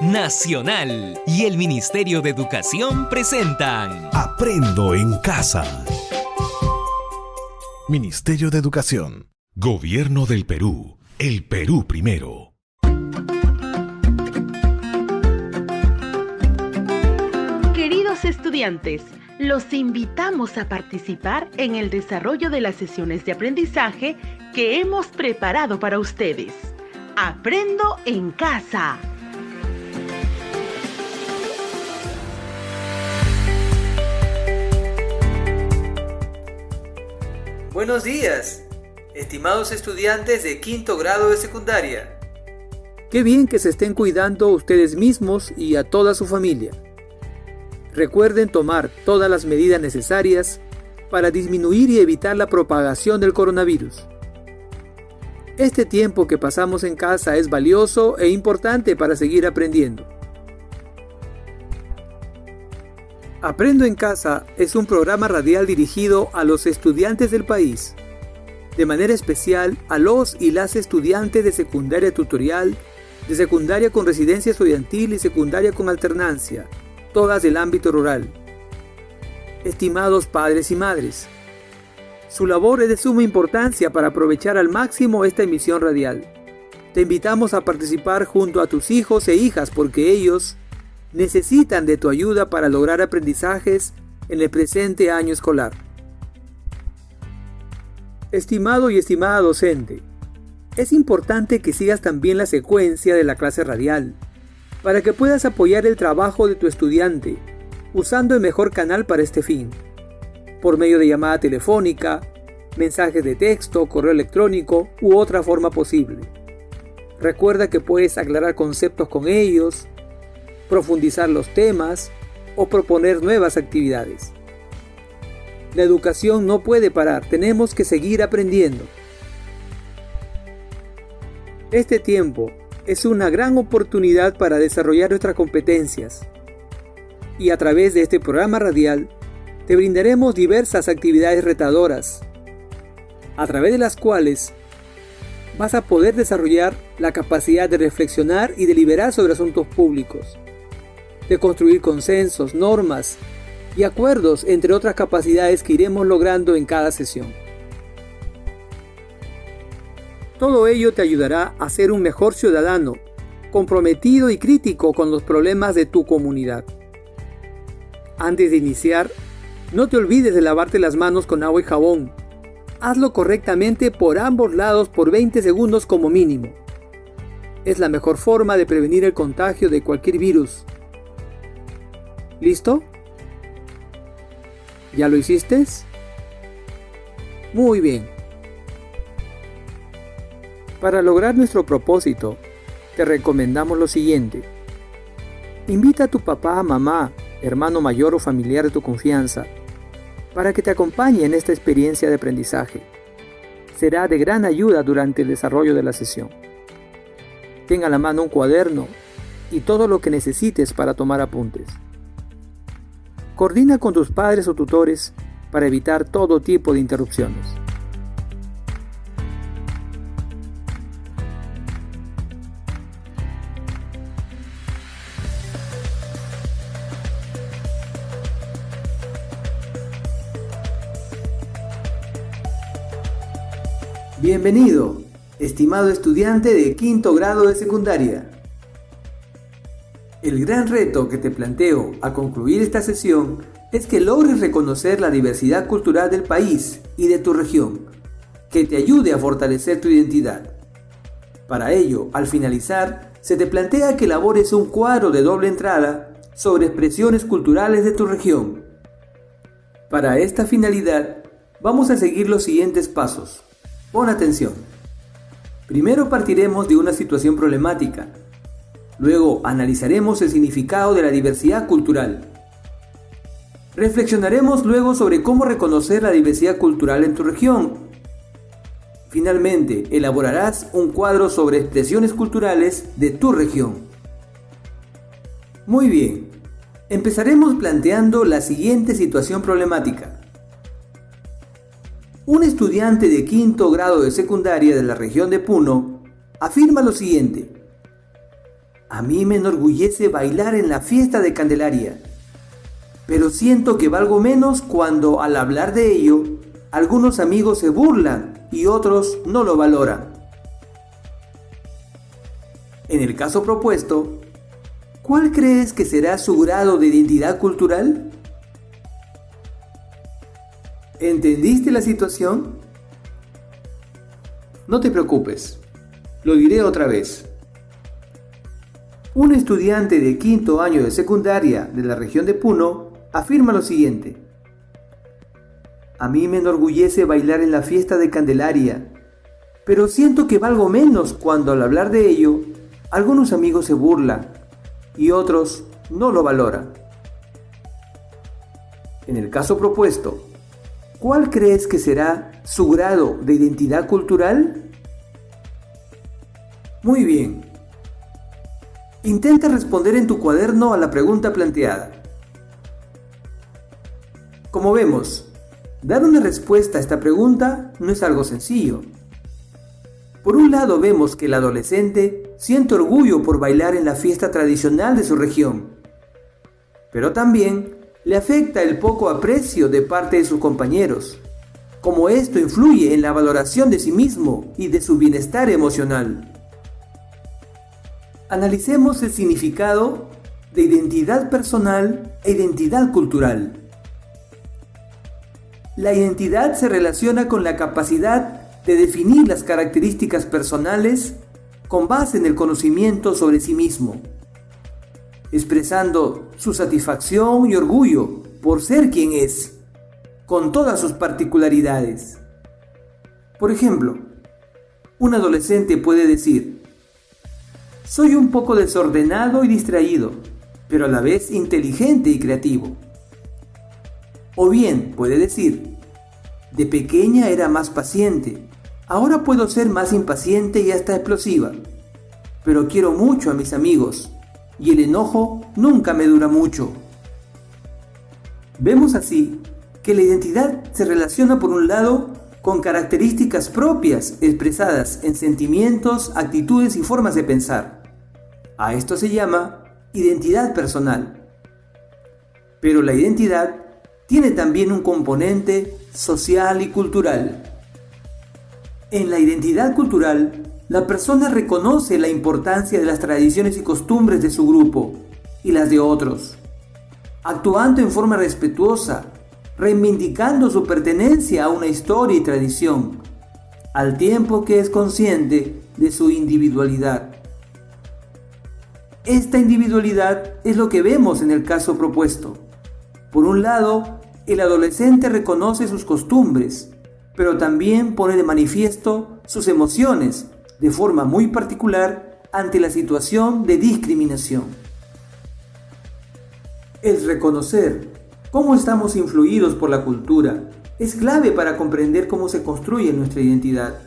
Nacional y el Ministerio de Educación presentan Aprendo en Casa. Ministerio de Educación. Gobierno del Perú. El Perú primero. Queridos estudiantes, los invitamos a participar en el desarrollo de las sesiones de aprendizaje que hemos preparado para ustedes. Aprendo en Casa. Buenos días, estimados estudiantes de quinto grado de secundaria. Qué bien que se estén cuidando ustedes mismos y a toda su familia. Recuerden tomar todas las medidas necesarias para disminuir y evitar la propagación del coronavirus. Este tiempo que pasamos en casa es valioso e importante para seguir aprendiendo. Aprendo en Casa es un programa radial dirigido a los estudiantes del país, de manera especial a los y las estudiantes de secundaria tutorial, de secundaria con residencia estudiantil y secundaria con alternancia, todas del ámbito rural. Estimados padres y madres, su labor es de suma importancia para aprovechar al máximo esta emisión radial. Te invitamos a participar junto a tus hijos e hijas porque ellos necesitan de tu ayuda para lograr aprendizajes en el presente año escolar. Estimado y estimada docente, es importante que sigas también la secuencia de la clase radial para que puedas apoyar el trabajo de tu estudiante usando el mejor canal para este fin, por medio de llamada telefónica, mensajes de texto, correo electrónico u otra forma posible. Recuerda que puedes aclarar conceptos con ellos, profundizar los temas o proponer nuevas actividades. La educación no puede parar, tenemos que seguir aprendiendo. Este tiempo es una gran oportunidad para desarrollar nuestras competencias y a través de este programa radial te brindaremos diversas actividades retadoras, a través de las cuales vas a poder desarrollar la capacidad de reflexionar y deliberar sobre asuntos públicos, de construir consensos, normas y acuerdos, entre otras capacidades que iremos logrando en cada sesión. Todo ello te ayudará a ser un mejor ciudadano, comprometido y crítico con los problemas de tu comunidad. Antes de iniciar, no te olvides de lavarte las manos con agua y jabón. Hazlo correctamente por ambos lados por 20 segundos como mínimo. Es la mejor forma de prevenir el contagio de cualquier virus. ¿Listo? ¿Ya lo hiciste? Muy bien. Para lograr nuestro propósito, te recomendamos lo siguiente. Invita a tu papá, mamá, hermano mayor o familiar de tu confianza para que te acompañe en esta experiencia de aprendizaje. Será de gran ayuda durante el desarrollo de la sesión. Ten a la mano un cuaderno y todo lo que necesites para tomar apuntes. Coordina con tus padres o tutores para evitar todo tipo de interrupciones. Bienvenido, estimado estudiante de quinto grado de secundaria. El gran reto que te planteo al concluir esta sesión es que logres reconocer la diversidad cultural del país y de tu región, que te ayude a fortalecer tu identidad. Para ello, al finalizar, se te plantea que elabores un cuadro de doble entrada sobre expresiones culturales de tu región. Para esta finalidad, vamos a seguir los siguientes pasos. Pon atención. Primero partiremos de una situación problemática. Luego analizaremos el significado de la diversidad cultural. Reflexionaremos luego sobre cómo reconocer la diversidad cultural en tu región. Finalmente, elaborarás un cuadro sobre expresiones culturales de tu región. Muy bien, empezaremos planteando la siguiente situación problemática. Un estudiante de quinto grado de secundaria de la región de Puno afirma lo siguiente. A mí me enorgullece bailar en la fiesta de Candelaria, pero siento que valgo menos cuando al hablar de ello, algunos amigos se burlan y otros no lo valoran. En el caso propuesto, ¿cuál crees que será su grado de identidad cultural? ¿Entendiste la situación? No te preocupes, lo diré otra vez. Un estudiante de quinto año de secundaria de la región de Puno afirma lo siguiente: a mí me enorgullece bailar en la fiesta de Candelaria, pero siento que valgo menos cuando al hablar de ello, algunos amigos se burlan y otros no lo valoran. En el caso propuesto, ¿cuál crees que será su grado de identidad cultural? Muy bien. Intenta responder en tu cuaderno a la pregunta planteada. Como vemos, dar una respuesta a esta pregunta no es algo sencillo. Por un lado vemos que el adolescente siente orgullo por bailar en la fiesta tradicional de su región, pero también le afecta el poco aprecio de parte de sus compañeros, como esto influye en la valoración de sí mismo y de su bienestar emocional. Analicemos el significado de identidad personal e identidad cultural. La identidad se relaciona con la capacidad de definir las características personales con base en el conocimiento sobre sí mismo, expresando su satisfacción y orgullo por ser quien es, con todas sus particularidades. Por ejemplo, un adolescente puede decir: soy un poco desordenado y distraído, pero a la vez inteligente y creativo. O bien puede decir: de pequeña era más paciente, ahora puedo ser más impaciente y hasta explosiva, pero quiero mucho a mis amigos y el enojo nunca me dura mucho. Vemos así que la identidad se relaciona por un lado con características propias expresadas en sentimientos, actitudes y formas de pensar. A esto se llama identidad personal. Pero la identidad tiene también un componente social y cultural. En la identidad cultural, la persona reconoce la importancia de las tradiciones y costumbres de su grupo y las de otros, actuando en forma respetuosa, reivindicando su pertenencia a una historia y tradición, al tiempo que es consciente de su individualidad. Esta individualidad es lo que vemos en el caso propuesto. Por un lado, el adolescente reconoce sus costumbres, pero también pone de manifiesto sus emociones de forma muy particular ante la situación de discriminación. El reconocer cómo estamos influidos por la cultura es clave para comprender cómo se construye nuestra identidad.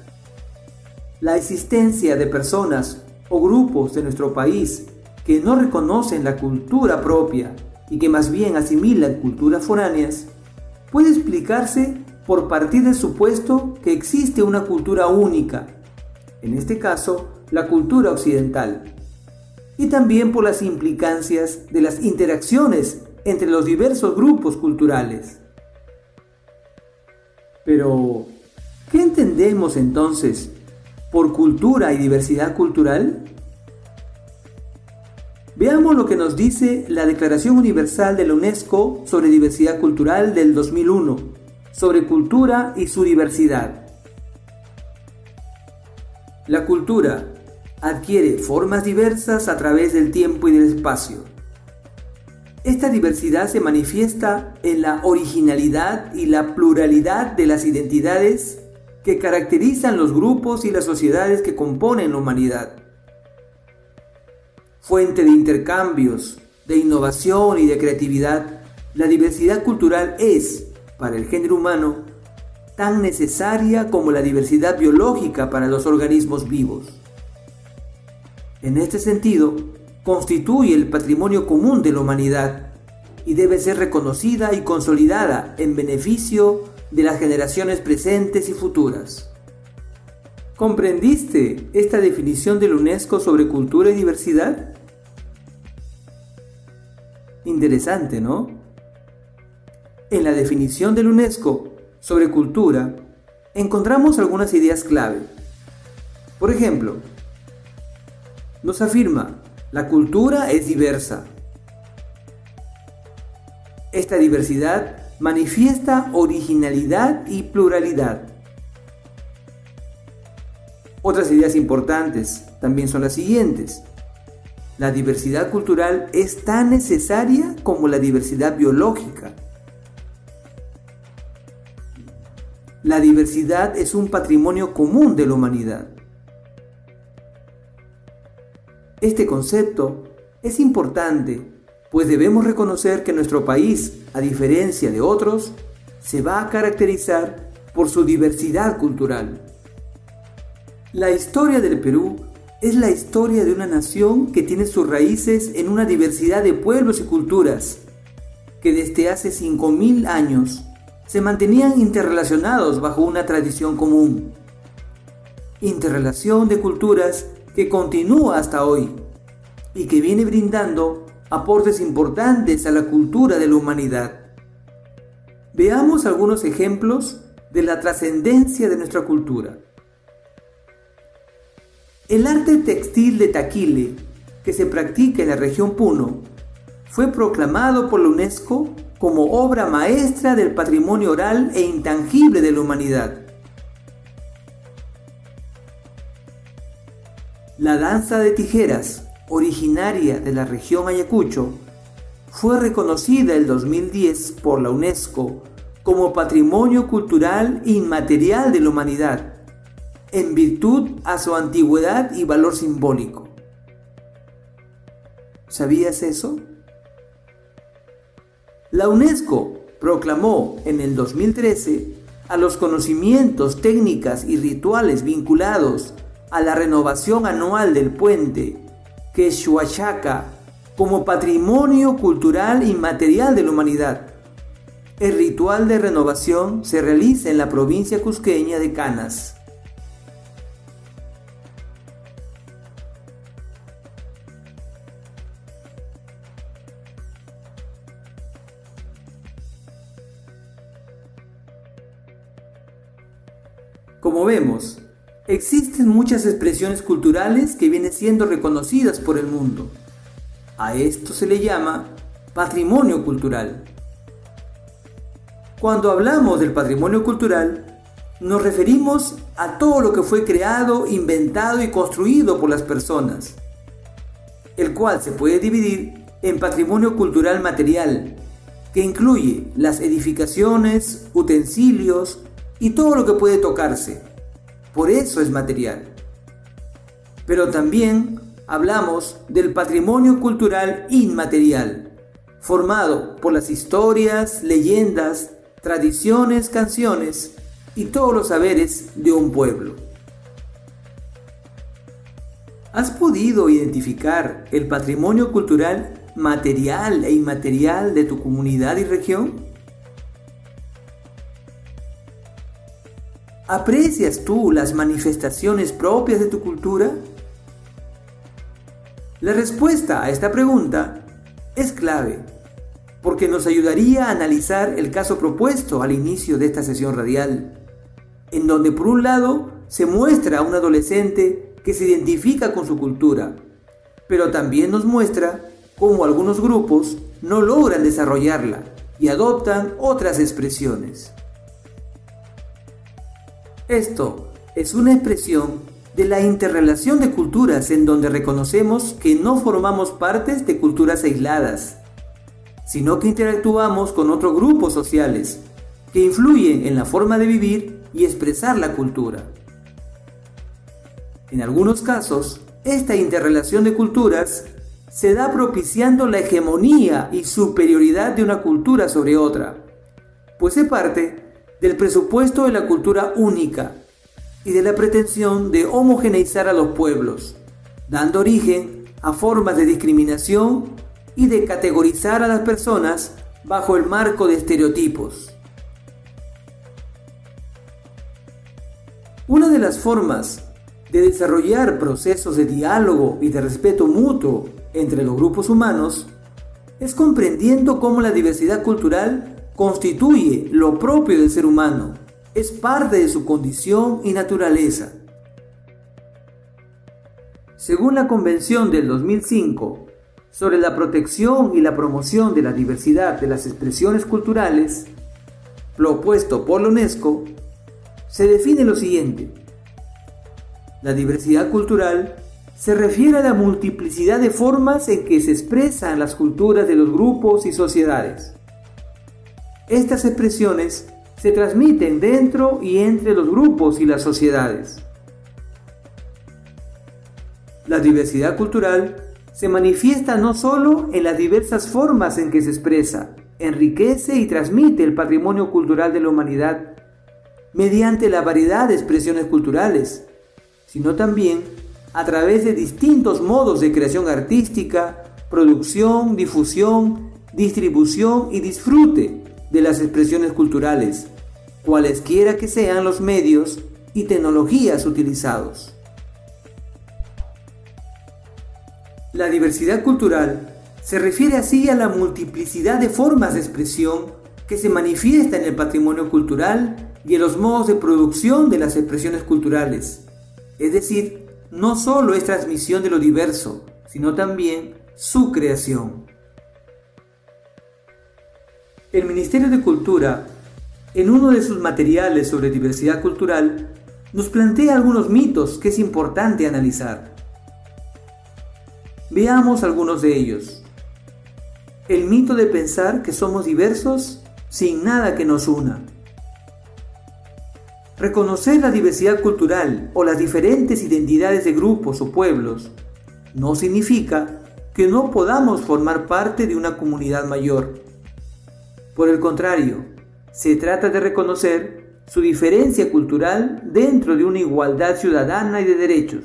La existencia de personas o grupos de nuestro país que no reconocen la cultura propia y que más bien asimilan culturas foráneas, puede explicarse por partir del supuesto que existe una cultura única, en este caso la cultura occidental, y también por las implicancias de las interacciones entre los diversos grupos culturales. Pero, ¿qué entendemos entonces por cultura y diversidad cultural? Veamos lo que nos dice la Declaración Universal de la UNESCO sobre Diversidad Cultural del 2001, sobre cultura y su diversidad. La cultura adquiere formas diversas a través del tiempo y del espacio. Esta diversidad se manifiesta en la originalidad y la pluralidad de las identidades que caracterizan los grupos y las sociedades que componen la humanidad. Fuente de intercambios, de innovación y de creatividad, la diversidad cultural es, para el género humano, tan necesaria como la diversidad biológica para los organismos vivos. En este sentido, constituye el patrimonio común de la humanidad y debe ser reconocida y consolidada en beneficio de las generaciones presentes y futuras. ¿Comprendiste esta definición de la UNESCO sobre cultura y diversidad? Interesante, ¿no? En la definición de la UNESCO sobre cultura, encontramos algunas ideas clave. Por ejemplo, nos afirma, la cultura es diversa. Esta diversidad manifiesta originalidad y pluralidad. Otras ideas importantes también son las siguientes. La diversidad cultural es tan necesaria como la diversidad biológica. La diversidad es un patrimonio común de la humanidad. Este concepto es importante, pues debemos reconocer que nuestro país, a diferencia de otros, se va a caracterizar por su diversidad cultural. La historia del Perú es la historia de una nación que tiene sus raíces en una diversidad de pueblos y culturas, que desde hace 5.000 años se mantenían interrelacionados bajo una tradición común. Interrelación de culturas que continúa hasta hoy y que viene brindando aportes importantes a la cultura de la humanidad. Veamos algunos ejemplos de la trascendencia de nuestra cultura. El arte textil de Taquile, que se practica en la región Puno, fue proclamado por la UNESCO como obra maestra del patrimonio oral e intangible de la humanidad. La danza de tijeras, originaria de la región Ayacucho, fue reconocida en 2010 por la UNESCO como Patrimonio Cultural Inmaterial de la Humanidad, en virtud a su antigüedad y valor simbólico. ¿Sabías eso? La UNESCO proclamó en el 2013 a los conocimientos, técnicas y rituales vinculados a la renovación anual del puente Quechua-Chaca como Patrimonio Cultural Inmaterial de la Humanidad. El ritual de renovación se realiza en la provincia cusqueña de Canas. Como vemos, existen muchas expresiones culturales que vienen siendo reconocidas por el mundo. A esto se le llama patrimonio cultural. Cuando hablamos del patrimonio cultural, nos referimos a todo lo que fue creado, inventado y construido por las personas, el cual se puede dividir en patrimonio cultural material, que incluye las edificaciones, utensilios y todo lo que puede tocarse. Por eso es material. Pero también hablamos del patrimonio cultural inmaterial, formado por las historias, leyendas, tradiciones, canciones y todos los saberes de un pueblo. ¿Has podido identificar el patrimonio cultural material e inmaterial de tu comunidad y región? ¿Aprecias tú las manifestaciones propias de tu cultura? La respuesta a esta pregunta es clave, porque nos ayudaría a analizar el caso propuesto al inicio de esta sesión radial, en donde por un lado se muestra a un adolescente que se identifica con su cultura, pero también nos muestra cómo algunos grupos no logran desarrollarla y adoptan otras expresiones. Esto es una expresión de la interrelación de culturas en donde reconocemos que no formamos partes de culturas aisladas, sino que interactuamos con otros grupos sociales que influyen en la forma de vivir y expresar la cultura. En algunos casos, esta interrelación de culturas se da propiciando la hegemonía y superioridad de una cultura sobre otra, pues es parte del presupuesto de la cultura única y de la pretensión de homogeneizar a los pueblos, dando origen a formas de discriminación y de categorizar a las personas bajo el marco de estereotipos. Una de las formas de desarrollar procesos de diálogo y de respeto mutuo entre los grupos humanos es comprendiendo cómo la diversidad cultural constituye lo propio del ser humano, es parte de su condición y naturaleza. Según la Convención del 2005 sobre la protección y la promoción de la diversidad de las expresiones culturales, propuesto por la UNESCO, se define lo siguiente: la diversidad cultural se refiere a la multiplicidad de formas en que se expresan las culturas de los grupos y sociedades. Estas expresiones se transmiten dentro y entre los grupos y las sociedades. La diversidad cultural se manifiesta no solo en las diversas formas en que se expresa, enriquece y transmite el patrimonio cultural de la humanidad mediante la variedad de expresiones culturales, sino también a través de distintos modos de creación artística, producción, difusión, distribución y disfrute de las expresiones culturales, cualesquiera que sean los medios y tecnologías utilizados. La diversidad cultural se refiere así a la multiplicidad de formas de expresión que se manifiesta en el patrimonio cultural y en los modos de producción de las expresiones culturales. Es decir, no solo es transmisión de lo diverso, sino también su creación. El Ministerio de Cultura, en uno de sus materiales sobre diversidad cultural, nos plantea algunos mitos que es importante analizar. Veamos algunos de ellos. El mito de pensar que somos diversos sin nada que nos una. Reconocer la diversidad cultural o las diferentes identidades de grupos o pueblos no significa que no podamos formar parte de una comunidad mayor. Por el contrario, se trata de reconocer su diferencia cultural dentro de una igualdad ciudadana y de derechos.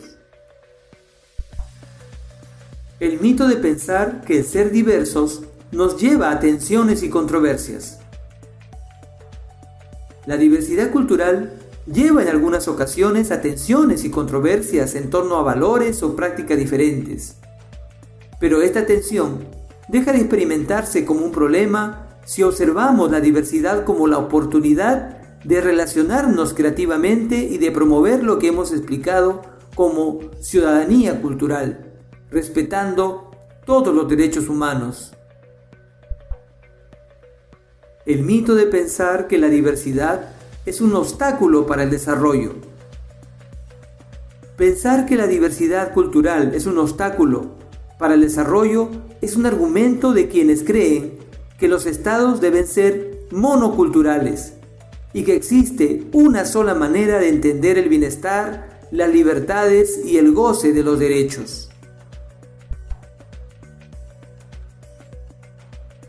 El mito de pensar que el ser diversos nos lleva a tensiones y controversias. La diversidad cultural lleva en algunas ocasiones a tensiones y controversias en torno a valores o prácticas diferentes. Pero esta tensión deja de experimentarse como un problema si observamos la diversidad como la oportunidad de relacionarnos creativamente y de promover lo que hemos explicado como ciudadanía cultural, respetando todos los derechos humanos. El mito de pensar que la diversidad es un obstáculo para el desarrollo. Pensar que la diversidad cultural es un obstáculo para el desarrollo es un argumento de quienes creen que los estados deben ser monoculturales y que existe una sola manera de entender el bienestar, las libertades y el goce de los derechos.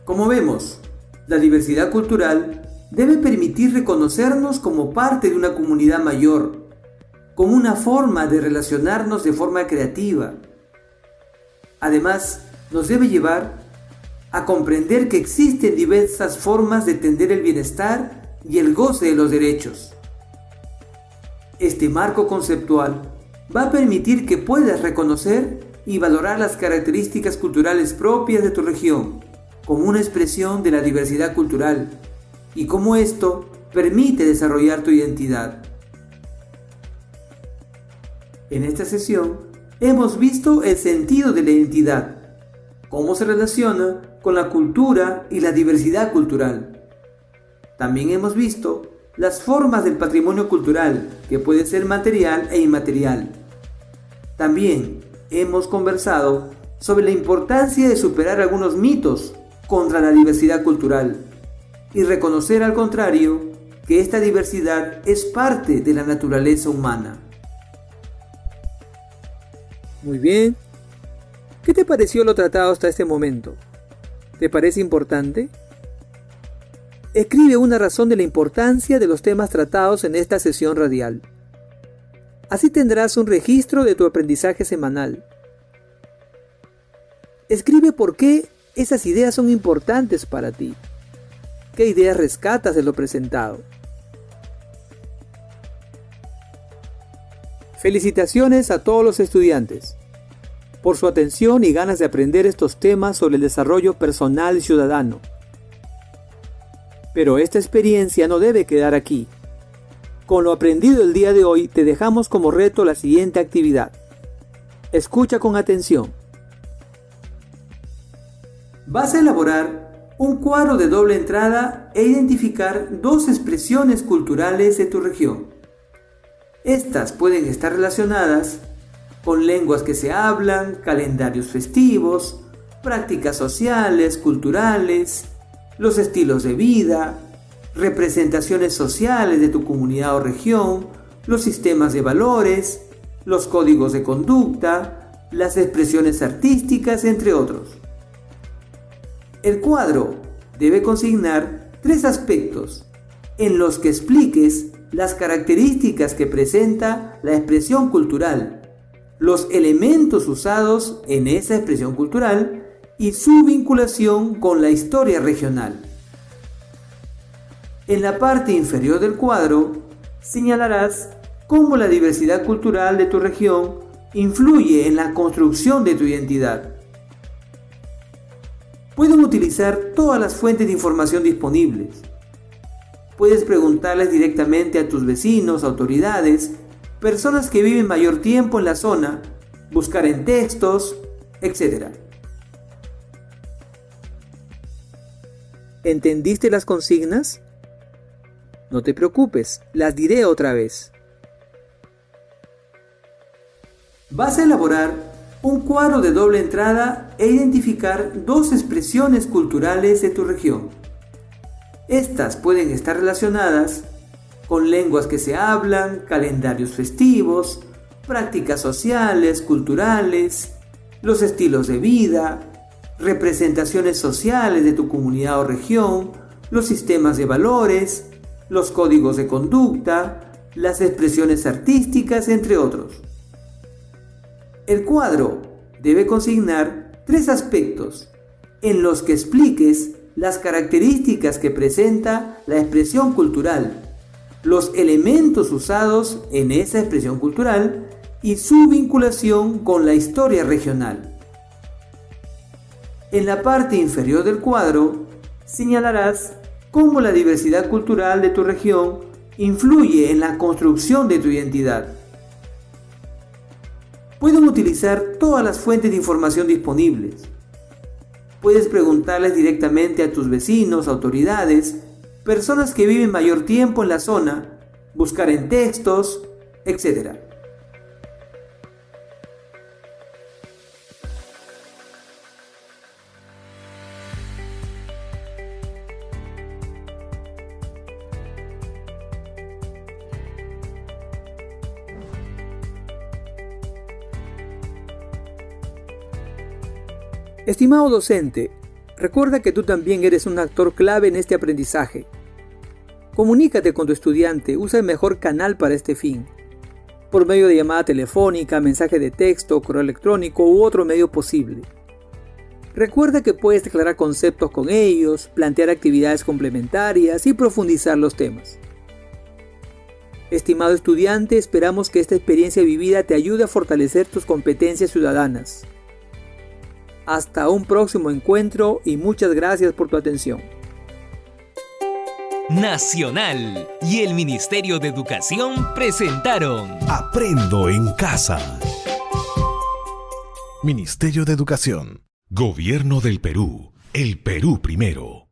Como vemos, la diversidad cultural debe permitir reconocernos como parte de una comunidad mayor, como una forma de relacionarnos de forma creativa. Además, nos debe llevar a comprender que existen diversas formas de entender el bienestar y el goce de los derechos. Este marco conceptual va a permitir que puedas reconocer y valorar las características culturales propias de tu región, como una expresión de la diversidad cultural, y cómo esto permite desarrollar tu identidad. En esta sesión hemos visto el sentido de la identidad, cómo se relaciona con la cultura y la diversidad cultural. También hemos visto las formas del patrimonio cultural, que puede ser material e inmaterial. También hemos conversado sobre la importancia de superar algunos mitos contra la diversidad cultural y reconocer al contrario que esta diversidad es parte de la naturaleza humana. Muy bien. ¿Qué te pareció lo tratado hasta este momento? ¿Te parece importante? Escribe una razón de la importancia de los temas tratados en esta sesión radial. Así tendrás un registro de tu aprendizaje semanal. Escribe por qué esas ideas son importantes para ti. ¿Qué ideas rescatas de lo presentado? Felicitaciones a todos los estudiantes. por su atención y ganas de aprender estos temas sobre el desarrollo personal y ciudadano. Pero esta experiencia no debe quedar aquí. Con lo aprendido el día de hoy, te dejamos como reto la siguiente actividad. Escucha con atención. Vas a elaborar un cuadro de doble entrada e identificar dos expresiones culturales de tu región. Estas pueden estar relacionadas con lenguas que se hablan, calendarios festivos, prácticas sociales, culturales, los estilos de vida, representaciones sociales de tu comunidad o región, los sistemas de valores, los códigos de conducta, las expresiones artísticas, entre otros. El cuadro debe consignar 3 aspectos en los que expliques las características que presenta la expresión cultural, los elementos usados en esa expresión cultural y su vinculación con la historia regional. En la parte inferior del cuadro señalarás cómo la diversidad cultural de tu región influye en la construcción de tu identidad. Pueden utilizar todas las fuentes de información disponibles. Puedes preguntarles directamente a tus vecinos, autoridades, personas que viven mayor tiempo en la zona, buscar en textos, etc. ¿Entendiste las consignas? No te preocupes, las diré otra vez. Vas a elaborar un cuadro de doble entrada e identificar dos expresiones culturales de tu región. Estas pueden estar relacionadas con lenguas que se hablan, calendarios festivos, prácticas sociales, culturales, los estilos de vida, representaciones sociales de tu comunidad o región, los sistemas de valores, los códigos de conducta, las expresiones artísticas, entre otros. El cuadro debe consignar 3 aspectos en los que expliques las características que presenta la expresión cultural, los elementos usados en esa expresión cultural y su vinculación con la historia regional. En la parte inferior del cuadro señalarás cómo la diversidad cultural de tu región influye en la construcción de tu identidad. Pueden utilizar todas las fuentes de información disponibles. Puedes preguntarles directamente a tus vecinos, autoridades, personas que viven mayor tiempo en la zona, buscar en textos, etc. Estimado docente, recuerda que tú también eres un actor clave en este aprendizaje. Comunícate con tu estudiante, usa el mejor canal para este fin, por medio de llamada telefónica, mensaje de texto, correo electrónico u otro medio posible. Recuerda que puedes declarar conceptos con ellos, plantear actividades complementarias y profundizar los temas. Estimado estudiante, esperamos que esta experiencia vivida te ayude a fortalecer tus competencias ciudadanas. Hasta un próximo encuentro y muchas gracias por tu atención. Nacional y el Ministerio de Educación presentaron Aprendo en casa. Ministerio de Educación. Gobierno del Perú. El Perú primero.